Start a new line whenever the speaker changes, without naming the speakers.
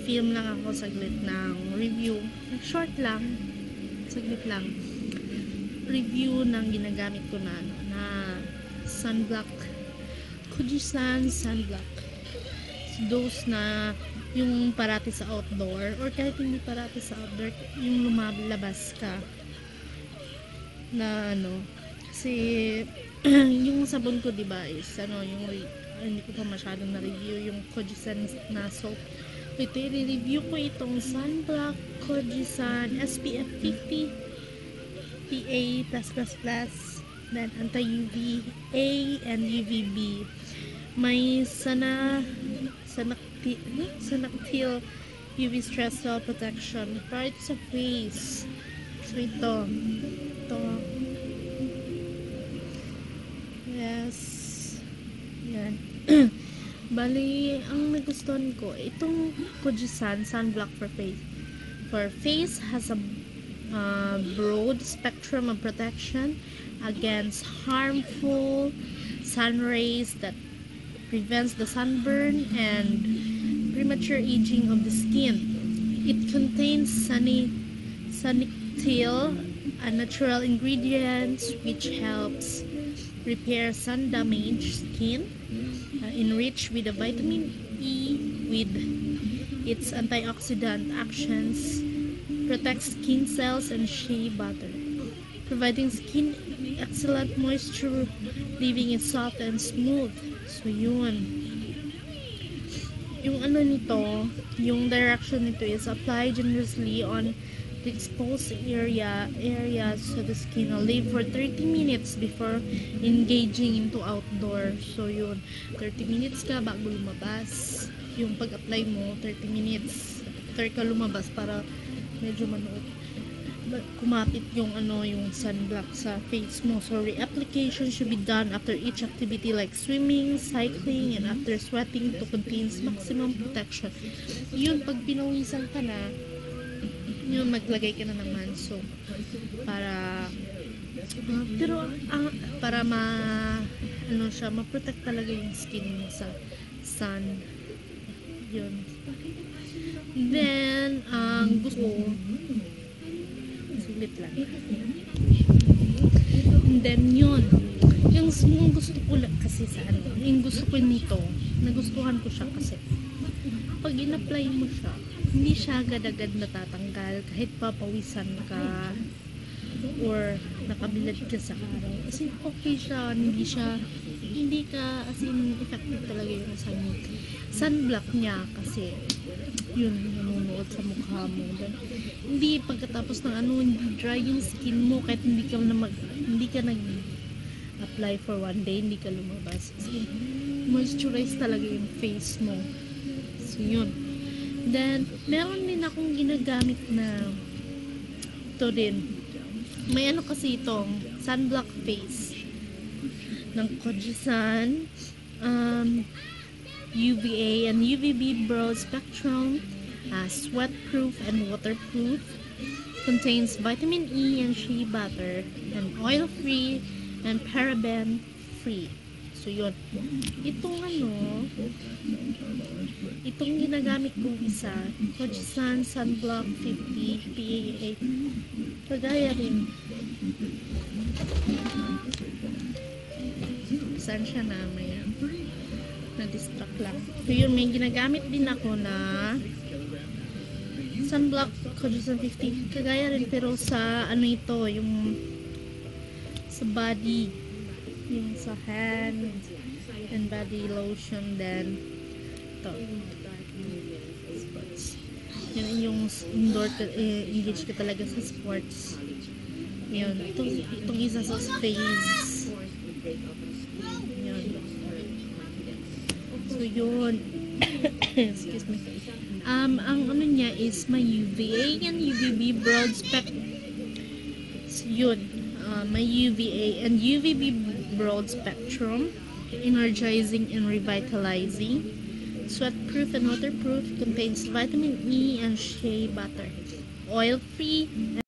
mag-film lang ako saglit ng review. Short lang. Saglit lang. Review ng ginagamit ko na sunblock. Kojisan sunblock. Those na yung parati sa outdoor or kahit hindi parati sa outdoor, yung lumalabas ka na kasi yung sabon ko diba is yung hindi ko pa masyadong na-review yung Kojisan na soap. Ito i-review ko itong sunblock Kojisan SPF 50 PA++, then anti-UVA and UVB. May Sanactyl UV stress cell protection para ito sa face. So ito yes, yan. Bali, ang nagustuhan ko itong Kojisan sunblock for face has a broad spectrum of protection against harmful sun rays that prevents the sunburn and premature aging of the skin. It contains Sanactyl, a natural ingredient which helps repair sun-damaged skin, enriched with a vitamin E with its antioxidant actions, protects skin cells and shea butter, providing skin excellent moisture, leaving it soft and smooth. So yun. Yung nito, yung direction nito is apply generously on the exposed areas so the skin will live for 30 minutes before engaging into outdoor. So yun, 30 minutes ka bago lumabas. Yung pag-apply mo, 30 minutes after ka lumabas para medyo kumapit yung yung sunblock sa face mo. So reapplication should be done after each activity like swimming, cycling, and after sweating to contain maximum protection. Yun, pag pinawisan ka na, yun, maglagay ka na naman. So para ma-protect talaga yung skin mo sa sun. Yun. Then gusto ko lang. And then yun, yung gusto ko lang kasi sa yung gusto ko nito, nagustuhan ko siya kasi pag in-apply mo siya, hindi siya agad-agad natatanggal kahit papawisan ka or nakabilad ka sa araw. Kasi okay siya, hindi ka as in effective talaga yung sunblock niya kasi yun, nanunuot sa mukha mo. Then, hindi pagkatapos ng hindi dry yung skin mo kahit hindi ka nag-apply for one day, hindi ka lumabas. Kasi moisturize talaga yung face mo. So, yun. Then, meron din akong ginagamit na ito din. May kasi itong sunblock face ng Kojisan UVA and UVB broad spectrum, sweat-proof and waterproof, contains vitamin E and shea butter, and oil-free and paraben-free. So yun. Itong ginagamit kong isa, Kojisan Sunblock 50 PA8. Kagaya rin. Saan siya na may na-distract lang. So yun, may ginagamit din ako na sunblock Kojisan 50. Kagaya rin pero sa ito, yung sa body, yung sa hand and body lotion, then ito. Sports. Yun yung indoor engage ka talaga sa sports. Yun. Itong isa sa space. So yun. Excuse me. Ang niya is may UVA and UVB broad spectrum. So yun. May UVA and UVB broad spectrum, energizing and revitalizing, sweat-proof and waterproof, contains vitamin E and shea butter, oil-free